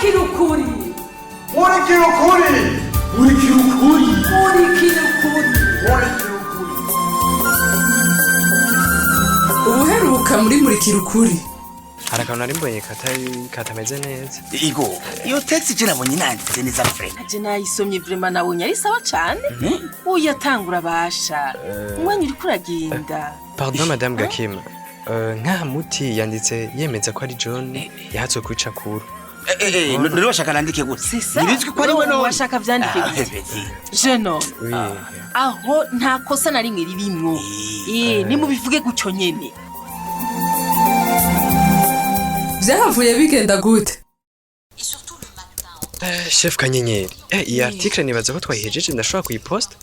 murikira ukuri murikira ukuri murikira ukuri murikira ukuri murikira ukuri. ubuheruka muri murikira ukuri hari akantu nari mbonye katameze neza. Igo, iyo text je nabonye nanditse neza frère. Aje nayisomye vraiment nabonye ari sawa cyane. Uyatangura basha. Umwanya uri kuragenda. Pardon madame Gakima. Nka muti yanditse yemeza ko ari John yahatswe kwica kuru. Nuri washaka nandike gute? Sisa. Nibizwi ko ari we no. Washaka vyandike gute? Jeno. Aho nta kosa na rimwe ririmwo. Nimubivuge gucyo nyene. Vyahavuye bigenda gute? Chef Kanyenyeri. Iyi article nibaza ko twayihejeje ndashobora kuyiposta?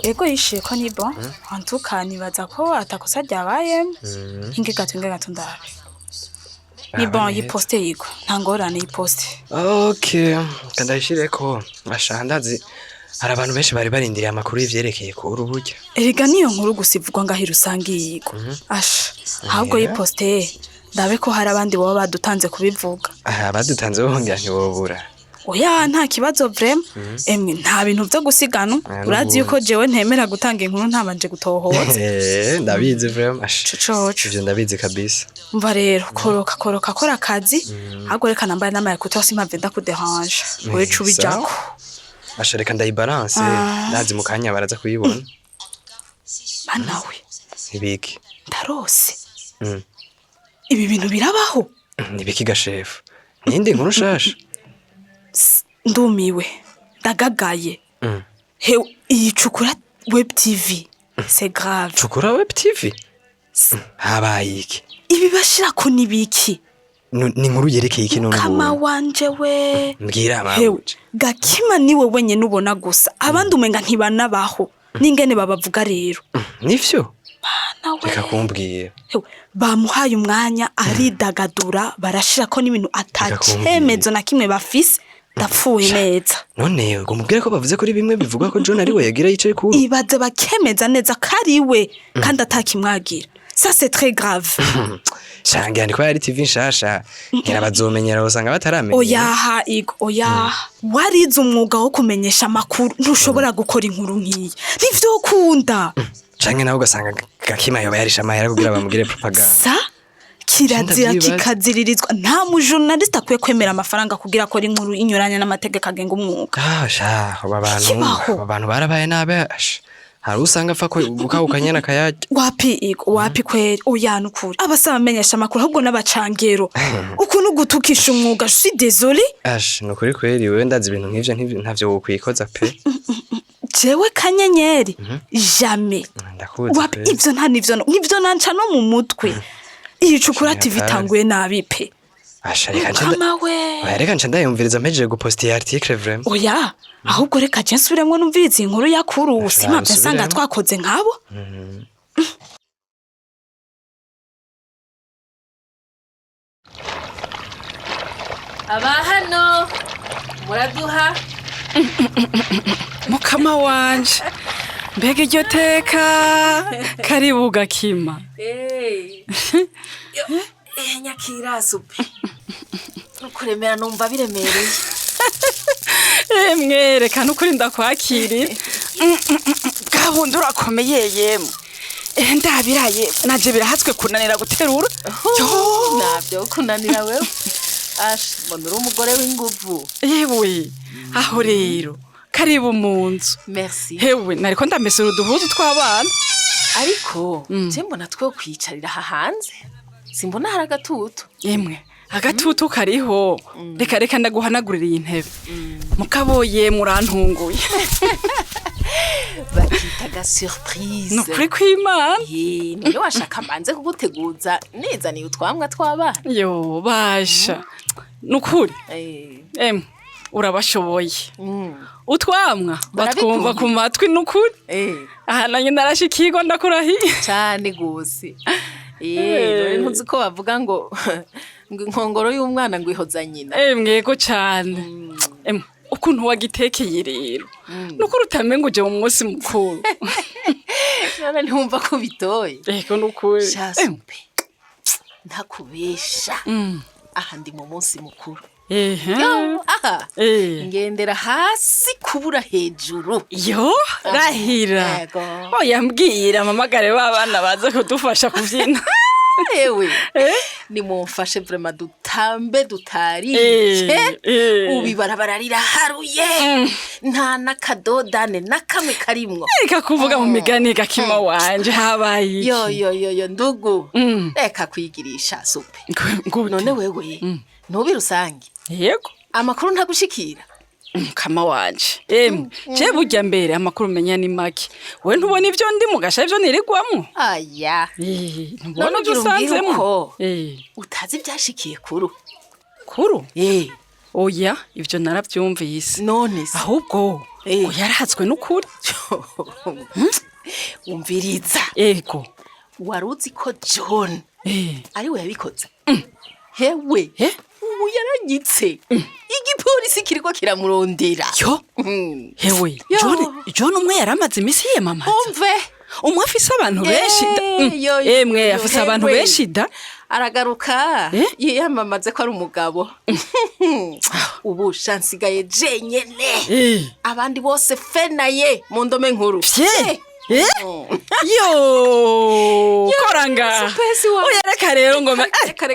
Ego yishiye ko ni bon. Antuka nibaza ko atakosa ryabaye. Inge gato ndabe. Ni bon yiposte yigo. Ntangorane yiposte. Okay. Kandayishire ko ashandazi hari abantu benshi bari barindiriye amakuru y'ivyerekeye ko uruburyo. Erega niyo nkuru gusivugwa ngahira usangiye yigo. Asha. Ahubwo yiposte ndabe ko hari abandi baba badutanze kubivuga. Badutanze bongera ntibobura. Oya nta kibazo vraiment. Emwe nta bintu byo gusigana. Urazi yuko jewe ntemera gutanga inkuru ntabanje gutohoza. Ndabizi vraiment. Coco. Ivyo ndabizi kabisa. Mva rero koroka kora akazi. Ahubwo reka nambaye nama yakuto simpamve ndakuderange. Wewe cubijako. Ashareka ndayibalance. Ndazi mu kanya baraza kuyibona. Banawe. Ibiki. Ndarose. Ibi bintu birabaho? Nibiki gashefu. Ninde nkuru shasha? Ndumiwe. Ndagagaye. He iyicukura web TV. C'est grave. Chukura web TV? Habaye iki? Ibi bashira ko nibiki? Ni nkuru yerekeye iki none? Kama wanje we. Mbwira mawuje. Gakima niwe wenye nubona gusa. Abandi umenga ntibanabaho. Ningene babavuga rero. Nivyo? Nawe. Reka kumbwira. Bamuhaye umwanya aridagadura barashira ko n'ibintu atacemezo na kimwe bafise ndapfuye neza. None ngo mubwire ko bavuze kuri bimwe bivuga ko John ari we yagira yicaye kuru. Ibaze bakemeza neza kariwe kandi atakimwagira. Ça c'est très grave. Shangira ni ko yari TV nshasha. Ngira bazomenyera usanga bataramenya. Oyaha igo oyaha. Warize umwuga wo kumenyesha makuru ntushobora gukora inkuru nkiyi. Nivyo ukunda. Canke nawe ugasanga Gakima yoba yarisha amahera kugira bamugire propaganda. Sa kirazira kikaziririzwa nta mujournaliste akwiye kwemera amafaranga kugira ko inkuru inyuranya n'amategeko agenga umwuga. Sha abantu barabaye nabe. Hari usanga apfa ko ukanyana kayajya. Wapi kweri uyana ukuri. Abasaba amenyesha makuru ahubwo n'abacangero. Ukuntu gutukisha umwuga je suis désolé. Nukuri kweri wewe ndazi ibintu nk'ivyo ntavyo wokwikoza pe. Jewe Kanyenyeri jamais. Ndakuzi. Ivyo nta nivyo nanca no mu mutwe. Iyicukura TV tanguye nabi pe. Reka nca ndayumviriza mpejeje guposta iyi article vraiment. Oya, ahubwo reka je nsubiremwo numviriza inkuru yakuru simpamve nsanga twakoze nkabo. Aba hano muraduha Mukama wanje. Mbega iryo teka karibu Gakima. Nyakira supe. Nukuremera numva biremereye. Mwereka nukuri ndakwakiri. Gahundi urakomeye yemwe. Ndabiraye naje birahatswe kunanira guterura. Navyo kunanira wewe. Mbona umugore w'inguvu. Yewe aho rero karibu munzu. Merci. Hewe nariko ndamesura uduhuzu tw'abana. Ariko je mbona twe kwicarira hanze. Simbona hari agatutu. Yemwe agatutu kariho. Reka ndaguhanagurira iyi ntebe. Mukaboye murantunguye. Bakitaga surprise. Nukuri kw'Imana. Niyo washaka manze kuguteguza neza ni utwamwa tw'abana. Yo basha. Nukuri. Urabashoboye. Utwamwa batwumva ku matwi nukuri. Aha nanye narashikirwa ndakurahiye. Cyane gose. Dore ntuzi ko bavuga ngo inkongoro y'umwana ngo ihoza nyina. Mwego cyane. Ukuntu wagitekeye rero. Nukuri utamenga uje mu munsi mukuru. None ntumva ko bitoye. Ego nukuri. Shasupe. Ntakubesha. aha ndi mu munsi mukuru. Aha. Ngendera hasi kubura hejuru. Yo, rahira. Oya mbwira mamagare babana baza kudufasha kuvyina. Ewe. Nimumfashe vraiment dutambe dutari. Ubibarabara riraharuye. Nta nakadodane nakamwe karimwo. Reka kuvuga mu migani gakima wanje habaye. Yo ndugu. Reka kwigirisha supe. None wewe. Nubi rusange. Yego. Amakuru ntagushikira. Kama wanje. Je burya mbere amakuru menya ni make. We ntubona ivyo ndi mugasha ivyo nirigwamwo. Aya. Ntubona ivyo usanzemo. Utazi byashikiye kuru. Kuru? Oya, ivyo naravyumvise. None se. Ahubwo yarahatswe n'ukuri. Umviriza. Ego. Waruzi ko John ari we yabikoze. Hewe. Ubu yaranyitse. Igipolisi kiriko kiramurondera. Yo. Hewe. John umwe yaramaze imisi yemamaza. Umve. Umwe afise abantu benshi. Mwe afise abantu benshi da. Aragaruka. Yiyamamaze ko ari umugabo. Ubu shansigaye jenyene. Abandi bose fenaye mu ndome nkuru. Yo koranga oyareka rero ngombe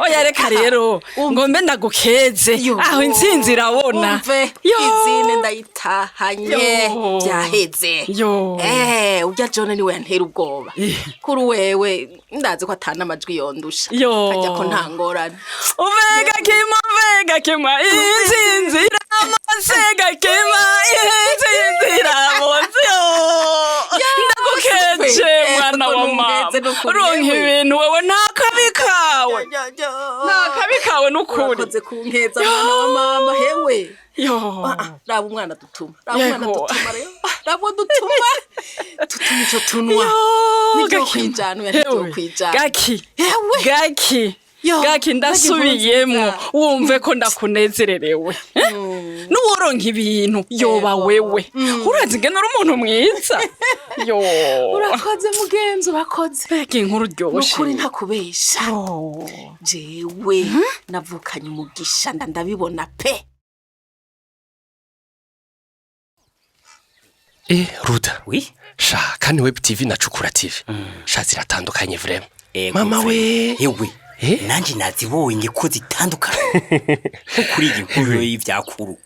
oyareka rero ngombe ndagukeze aho intsinzi irabona izine ndayitahanye byaheze ujya John ni we yantera ubwoba kuri wewe ndazi ko atana amajwi yondusha kajya ko ntangorane vega kima intsinzi iramasega kima intsinzi iramonse Keche mwana wa mama ronke ibintu wewe ntakabikawe ntakabikawe n'ukuri urakoze kunkeza mwana wa mama hewe raba umwana dutuma rero raba dutuma icyo tunwa nibyo kwijana nibyo kwijana gaki ndasubiyemo wumve ko ndakunezererewe nuworonka ibintu yoba wewe urazi ngene uri umuntu mwiza urakoze mugenzi urakoze beke inkuru ryoshe ukuri ntakubesha jewe navukanye umugisha ndabibona pe Ruda sha kandi web tv na cukura tv sha ziratandukanye vraiment mama we yewe nanjye nazibonye ko zitandukanye kuri igikuru y'ivyakuru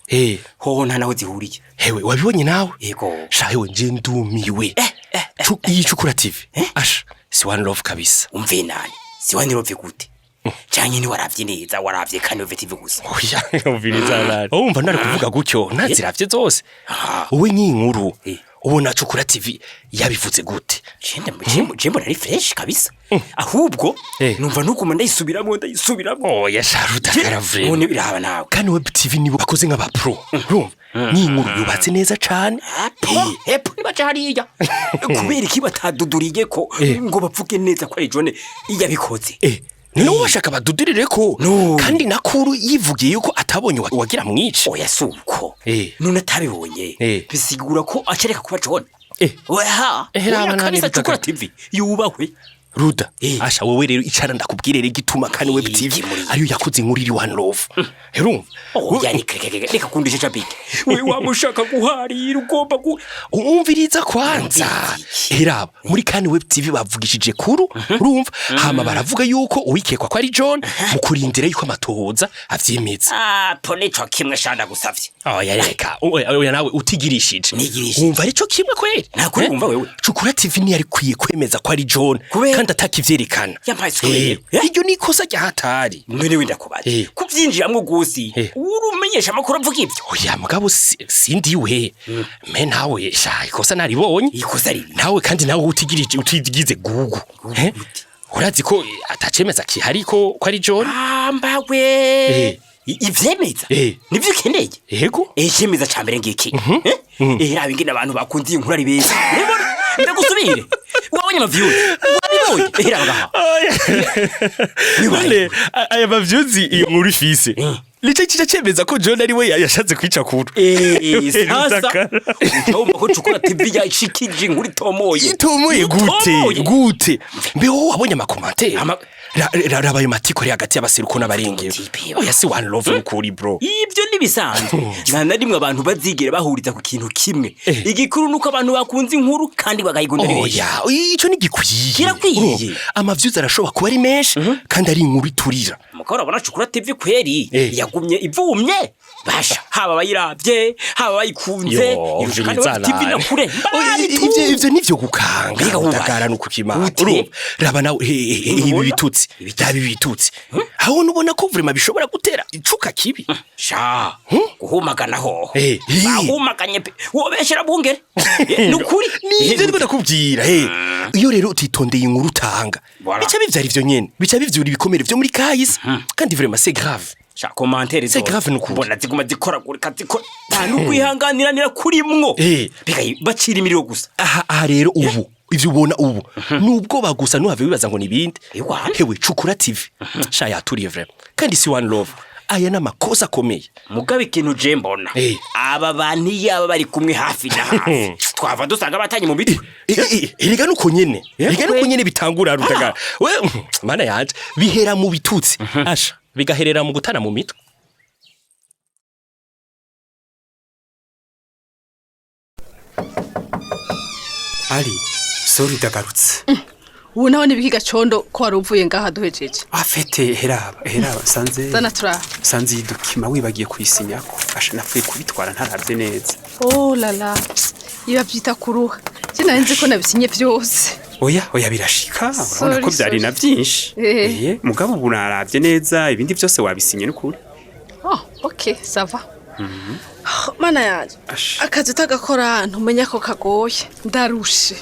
hoho nta naho zihuriye hewe wabibonye nawe yego sha hewe nje ndumiwe iyi cukura tv asha si one love kabisa umve nani si one love gute cyanye ni waravye neza waravye kandi weve tv gusa oya umviriza nani umva ndari kuvuga gutyo naziravye zose wowe n'inkuru ubona cukura tv yabivuze gute jembo nari fresh kabisa ahubwo numva nukuma ndayisubiramo oya sharuta karavre none biraba nawe kandi web tv nibo bakoze nk'aba pro urumva n'inkuru yubatse neza cyane hepo nibaca hariya kubera iki bataduduriye ko ngo bapfuke neza ko ari John yabikoze nino washaka badudurire ko kandi nakuru yivugiye yuko atabonye wagira mwici oya suko none atabibonye bisigura ko acereka kuba John oya kabisa cukura tv yubahwe Ruda asha wowe rero icara ndakubwirere gituma kandi web tv ariyo yakoze inkuru iri one love herumva yani reka kundisha chapike we wamushaka guharira ugomba umviriza kwanza heraba muri kandi web tv bavugishije kuru urumva hama baravuga yuko uwikekwa ko ari John mukurindire yuko amatohoza avyemeza pone cyo kimwe shanda gusavye oya reka oya nawe utigirishije umva ari cyo kimwe kweri nakuri umva wewe cukura tv ni yari kwiye kwemeza ko ari John kandi atakivyerekana iryo ni ikosa ryahatari none wenda kubaza kuvyinjiramwo gusi urumenyesha makuru avuga ibyo oya mugabo sindiwe me nawe sha ikosa naribonye ikosa ribi nawe kandi nawe utigize gugu urazi ko atacemeza kihari ko ari John mbawe ivyemeza nivyo ukeneye yego eshemeza cyambere ngiki raba ingene abantu bakundiye inkuru ari beza ndagusubire wabonye amavyuzi wabibonye raba yule aya mavyuzi iyo nkuru ifise licha cemeza ko John ari we yashatse kwica kuru sasa utaumva ko cukura tv ya ishikije inkuru itomoye gute mbe wowe wabonye ama commentaires Rabaye matiko ri hagati y'abaseruko n'abarengero. Oya si one love ukuri bro. Ibyo nibisanzwe. Nta rimwe abantu bazigera bahuriza ku kintu kimwe. Igikuru nuko abantu bakunze inkuru kandi bagayigondera. Oya, ico ni gikwiye. Kirakwiye. Amaviews arashoba kuba ari menshi kandi ari inkuru iturira. Mukora abona cukura TV kweri yagumye ivumye. Basha haba bayiravye, haba bayikunze, TV na kure. Ivyo nivyo gukanga. Utagara no kukimana. Raba nawe ibi bitutsi. Ibitabi bitutsi. Aho nubona ko vraiment bishobora gutera icuka kibi. Sha guhumagana ho. Bahumaganye wobeshera bungere. Nukuri nivyo ndakubwira. Iyo rero utitondeye inkuru utanga. Bica bivyara ivyo nyene. Bica bivyura ibikomere vyo muri kahise. Kandi vraiment c'est grave. Sha commentaires c'est grave nuko bona ziguma zikoragurika ziko nukwihanganiranira kurimwo. Bigaye bacira imiriro gusa. Aha rero ubu ivyo ubona ubu nubwo bagusa nuhave bibaza ngo nibindi. Hewe cukura TV. Sha yaturiye vraiment. Kandi si one love. Aya namakosa akomeye. Mugabe ikintu je mbona. Aba bantu yaba bari kumwe hafi na hafi. Twava dusanga batanye mu biti. Erega nuko nyene. Erega nuko nyene bitangura rutagara. We mana yanje bihera mu bitutsi. Asha bigaherera mu gutana mu mitwe. Ali, sorry dagarutse. Ubu naho nibikiga condo ko waruvuye ngaha duhejeje. Afete heraba sanze. Zanatura. Sanze idukima wibagiye kwisinyako. Asha napfuye kubitwara ntaravye neza. Oh lala. Iba byita kuruha. Sinarinzi ko nabisinye byose. Oya birashika. Urabona ko byari na byinshi. Mugabo bunaravye neza ibindi byose wabisinye n'ukuri. Oh, okay, sava. Mana yaje. Akazi utagakora ntumenya ko kagoye. Ndarushe.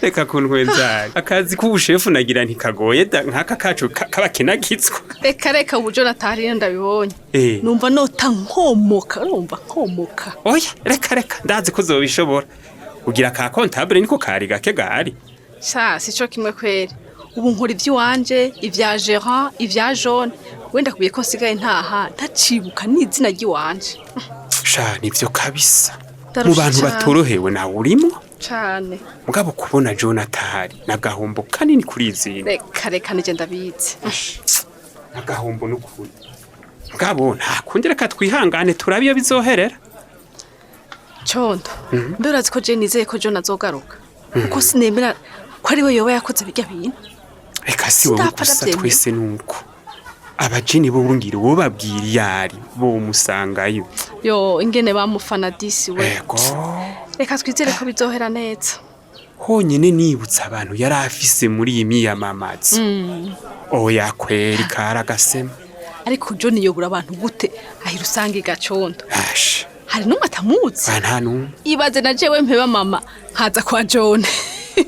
Reka kuntwenza. Akazi k'ubushefu nagira ntikagoye nkaka kacu kabakenagitswa. Reka ubujo natari ndabibonye. Numva nota nkomoka. Oya, reka ndazi ko zobishobora. Ugira ka comptable niko kari gake gari. Sha sico kimwe kweri. Ubu nkora ivy'iwanje, ivya gérant, ivya jaune. Wenda kubiye ko sigaye ntaha ntacibuka n'izina ry'iwanje. Sha nivyo kabisa. Mu bantu batorohewe nawe urimo cyane. Mugabo kubona Jonathan nagahombo kanini kuri izina. Reka nije ndabizi. Nagahombo n'ukuri. Mugabo nta kundira katwihangane turabiyo bizoherera. Condo. Mberazi ko je nizeye ko John azogaruka. Uko sinemera ko ari we yoba yakoze bijya bintu. Reka si wowe gusa twese nuko. Abajini bo bungira uwo babwira yari bo musangayo. Yo ingene bamufana disi we. Reka twizere ko bizohera neza. Honyene nibutsa abantu yari afise muri iyi miyamamazi. Oya kweri karagasema. Ariko John yobura abantu gute ahira usanga igacondo. Ash. Hari numwe atamuzi. Bantu. Ibaze na jewe mpeba mama nkaza kwa John.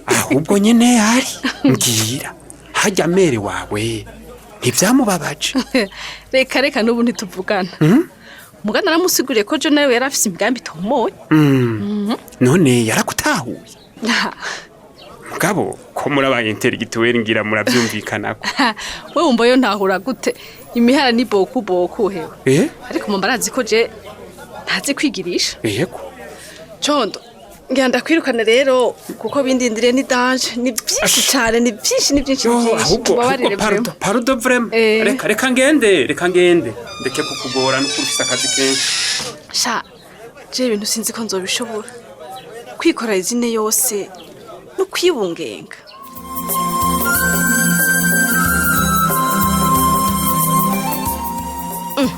Ahubwo nyene yari ngira. Hajya mere wawe. Ntibyamubabaje. Reka nubu ntituvugana. Mugana naramusiguriye ko John nawe yarafise imigambi tomoye. None yarakutahuye. Mugabo ko murabaye interigituweri ngira murabyumvikanako. We wumva yo ntahura gute imihara ni boku hewe. Ariko mama arazi ko je ntazi kwigirisha. Yego. Condo ngenda kwirukana rero kuko bindindire ni danger ni byinshi cyane ni byinshi. Pardon vraiment. Reka ngende. Ndeke kukugora no kurufisa akazi kenshi. Sha je ibintu sinzi ko nzobishobora. Kwikora izine yose no kwibungenga.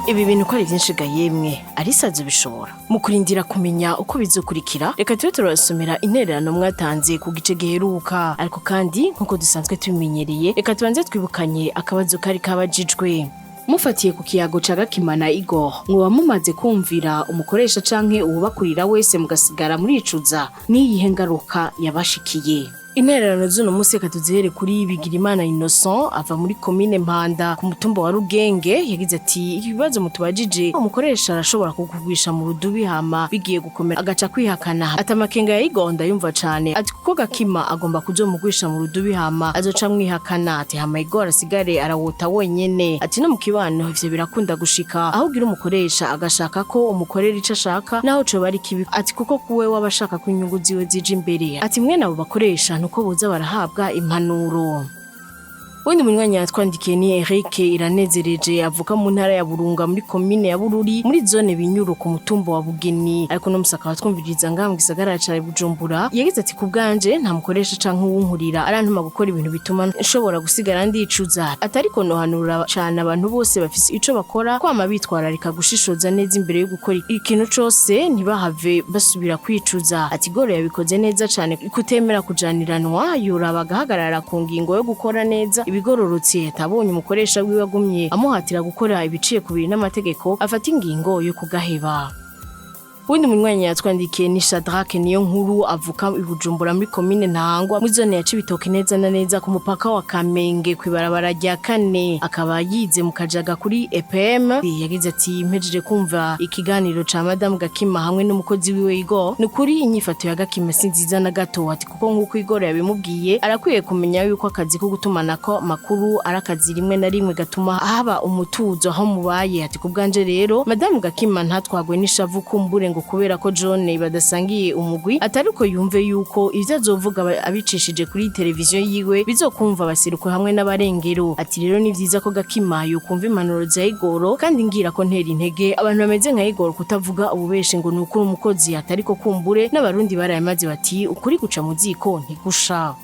Ibi bintu ko ari byinshi gayemwe arisaze bishobora mu kurindira kumenya uko bizokurikira. Reka tube turasomera intererano mwatanze ku gice giheruka, ariko kandi nkuko dusanzwe tubimenyereye reka tubanze twibukanye akabazo kari kabajijwe. Mufatiye ku kiyago cagakimana Igor ngo mumaze kumvira umukoresha canke ububakurira wese mugasigara muri icuza niyihe ngaruka yabashikiye. Intererano z'uno munsi katuzihere kuri Bigirimana Innocent ava muri commune Mpanda ku mutumba wa Rugenge. Yagize ati ibibazo mutubajije umukoresha arashobora kukugwisha mu rudubi hama bigiye gukomera agaca kwihakana atamakenga yayigonda yumva cane ati kuko gakima agomba kuzomugwisha mu rudubi hama azoca mwihakana ati hama Igor asigare arawota wenyene ati no mu kibano ivyo birakunda gushika aho gira umukoresha agashaka ko umukorera ico ashaka naho co bari kibi ati kuko kuwe wabashaka ko inyungu ziwe zije imbere ati mwe nabo bakoresha nuko boza barahabwa impanuro. Undi munyanya yatwandikiye ni Eric Iranezereje avuka mu ntara ya Burunga muri commune ya Bururi muri zone Binyuro ku mutumba wa Bugeni ariko no musaka watwumviriza ngam gisagara ca Bujumbura yagize ati kubganje nta mukoresha canke uwunkurira arantuma gukora ibintu bituma nshobora gusigara ndicuza atariko no hanura cyane abantu bose bafise ico bakora kwama bitwararika gushishoza neza imbere yo gukora ikintu cose ntibahave basubira kwicuza ati goro yabikoze neza cyane kutemera kujaniranwa yoraba gahagarara ku ngingo yo gukora neza ibigororotse tabonye umukoresha wiwe agumye amuhatira gukora ibiciye ku biri n'amategeko afata ingingo yo kugaheba. Undi munyanya yatwandikiye ni Shadrack niyo nkuru avuka i Bujumbura muri commune Ntahangwa muri zone ya Cibitoke neza na neza ku mupaka wa Kamenge kwibarabara rya 4 akaba yize mu Kajaga kuri EPM yagize ati mpejeje kumva ikiganiro ca Madame Gakima hamwe n'umukozi wiwe Igor nukuri inyifato ya Gakima sinziza na gato ati kuko nkuko Igor yabimubwiye arakwiye kumenya yuko akazi ko gutumanako makuru arakazi rimwe na rimwe gatuma haba umutuzo aho mubaye ati kubganje rero Madame Gakima ntatwagwe n'ishavu kumbure kubera ko John badasangiye umugwi atariko yumve yuko ivyo azovuga abicishije kuri televiziyo yiwe bizokumva basiruko hamwe n'abarengero ati rero ni vyiza ko Gakima yo kumva impanuro za Igoro kandi ngira ko ntera intege abantu bameze nka Igoro kutavuga ububeshe ngo nuko umukozi atariko kumbure n'abarundi barayamaze bati ukuri guca mu ziko ntigusha.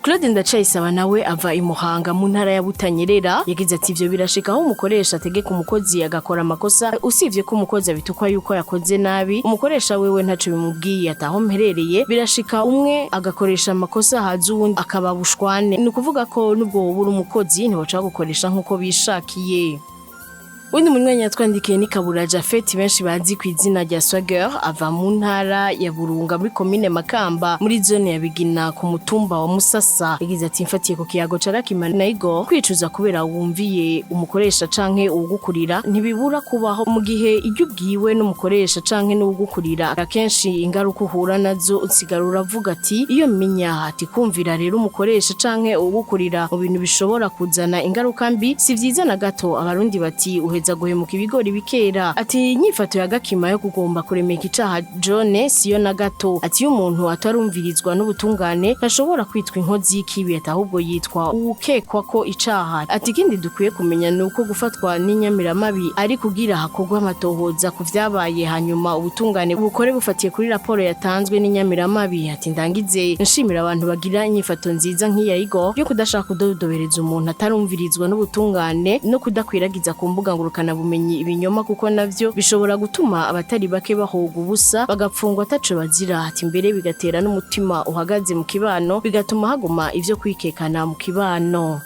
Claude Ndacayisaba nawe ava imuhanga mu ntara ya Butanyerera yagize ati ivyo birashika aho umukoresha ategeka umukozi agakora amakosa usivye ko umukozi abitukwa yuko yakoze nabi umukoresha wewe ntaco bimubwiye ataho mperereye birashika umwe agakoresha amakosa hazu uwundi akababushwane ni kuvuga ko nubwo wobura umukozi ntiboca gukoresha nkuko bishakiye. Undi munyanya yatwandikiye ni Kabura Jafet benshi bazi ku izina rya Swagger ava mu ntara ya Burunga muri commune Makamba muri zone ya Bigina ku mutumba wa Musasa yagize ati mfatiye ku kiyago carakima na Igor kwicuza kubera wumviye umukoresha canke ugukurira ntibibura kubaho mu gihe ijyo ubwiwe n'umukoresha canke n'ugukurira akenshi ingaruka uhura nazo usigarura avuga ati iyo minya ati kumvira rero umukoresha canke ugukurira mu bintu bishobora kuzana ingaruka mbi si vyiza na gato abarundi bati za guhemuka ibigori bikera ati nyifato ya Gakima yo kugomba kuremeka icaha John siyo na gato ati umuntu atarumvirizwa n'ubutungane ntashobora kwitwa inkozi y'ikibi ahubwo yitwa ukekwa ko icaha ati kindi dukwiye kumenya nuko gufatwa n'inyamiramabi ari kugira hakogwa amatohoza ku vyabaye hanyuma ubutungane bukore bufatiye kuri raporo yatanzwe n'inyamiramabi ati ndangize nshimira abantu bagira inyifato nziza nk'iya Igor yo kudashaka kudodobereza umuntu atarumvirizwa n'ubutungane no kudakwiragiza ku mbuga kana bumenyi ibinyoma kuko navyo bishobora gutuma abatari bake bahoga ubusa bagapfungwa ataco bazira ati mbere bigatera n'umutima uhagaze mu kibano bigatuma haguma ivyo kwikekana mu kibano.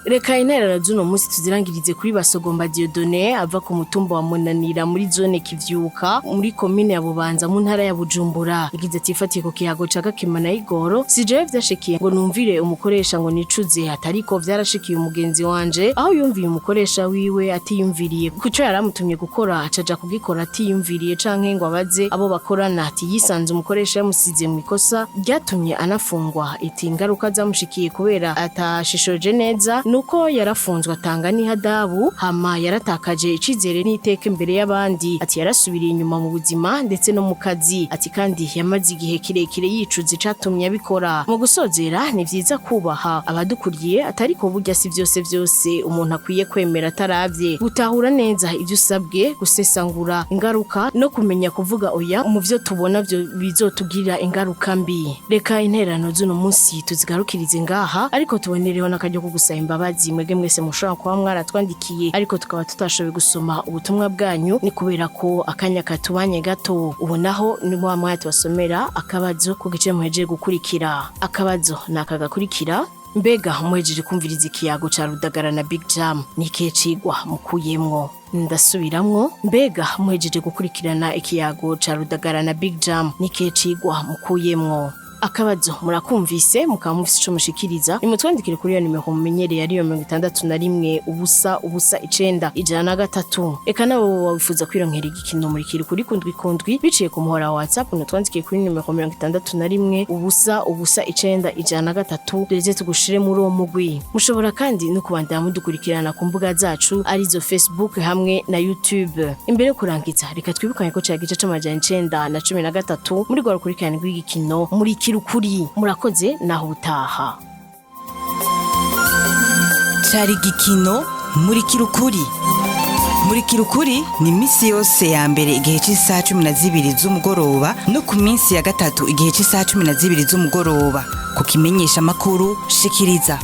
Reka intererano z'uno munsi tuzirangirize kuri Basogomba Dieudonné ava ku mutumba wa Munanira muri zone Kivyuka muri commune ya Bubanza mu ntara ya Bujumbura yagize ati fatiye ku kiyago ca Gakima na Igoro sije vyashikiye ngo numvire umukoresha ngo nicuze atariko vyarashikiye umugenzi wanje aho yumviye umukoresha wiwe atiyumviriye kuco yaramutumye gukora acaja kugikora atiyumviriye canke ngo abaze abo bakorana ati yisanze umukoresha yamusize mu ikosa ryatumye anafungwa iti ingaruka zamushikiye kubera atashishoje neza nuko yarafunzwe atanga n'ihadabu hama yaratakaje icizere n'iteka imbere y'abandi ati yarasubiriye inyuma mu buzima ndetse no mu kazi ati kandi yamaze igihe kirekire yicuza icatumye abikora mu gusozera ni vyiza kubaha abadukuriye atariko burya si vyose umuntu akwiye kwemera ataravye gutahura neza ivyo usabwe gusesangura ingaruka no kumenya kuvuga oya mu vyo tubona vyo bizotugirira ingaruka mbi. Reka intererano z'uno munsi tuzigarukirize ngaha ariko tubonereho n'akaryo ko gusaba mwege mwese mushobora kuba mwaratwandikiye ariko tukaba tutashoboye gusoma ubutumwa bwanyu ni kubera ko akanya katubanye gato ubu naho ni wa mwanya tubasomera akabazo ku gice muhejeje gukurikira. Akabazo nakagakurikira mbega muhejeje kumviriza ikiyago ca Rudagara na Big Jam nikihe cigwa mukuyemwo ndasubiramwo mbega muhejeje gukurikirana ikiyago ca Rudagara na Big Jam nikihe cigwa mukuyemwo. Akabazo murakumvise mukaba mufise ico mushikiriza nimutwandikire kuri iyo nimero mumenyereye ariyo 61 ubusa 9 eka nabo wabifuza kwironkera igikino murikira kuri kundwi biciye ku muhora wa WhatsApp nutwandikiye kuri nimero 61 ubusa 9 ndetse tugushire muri uwo mugwi. Mushobora kandi no kubandanya mudukurikirana ku mbuga zacu arizo Facebook hamwe na YouTube. Imbere kurangiza reka twibukanye ko cagice c'amajana 913 muri gwa rukurikirana rw'igikino muri ukuri murakoze naho utaha. cari igikino murikira ukuri. Murikira ukuri ni iminsi yose ya mbere igihe cy'isaha 12 z'umugoroba no ku minsi ya gatatu igihe cy'isaha 12 z'umugoroba ku kimenyesha makuru shikiriza.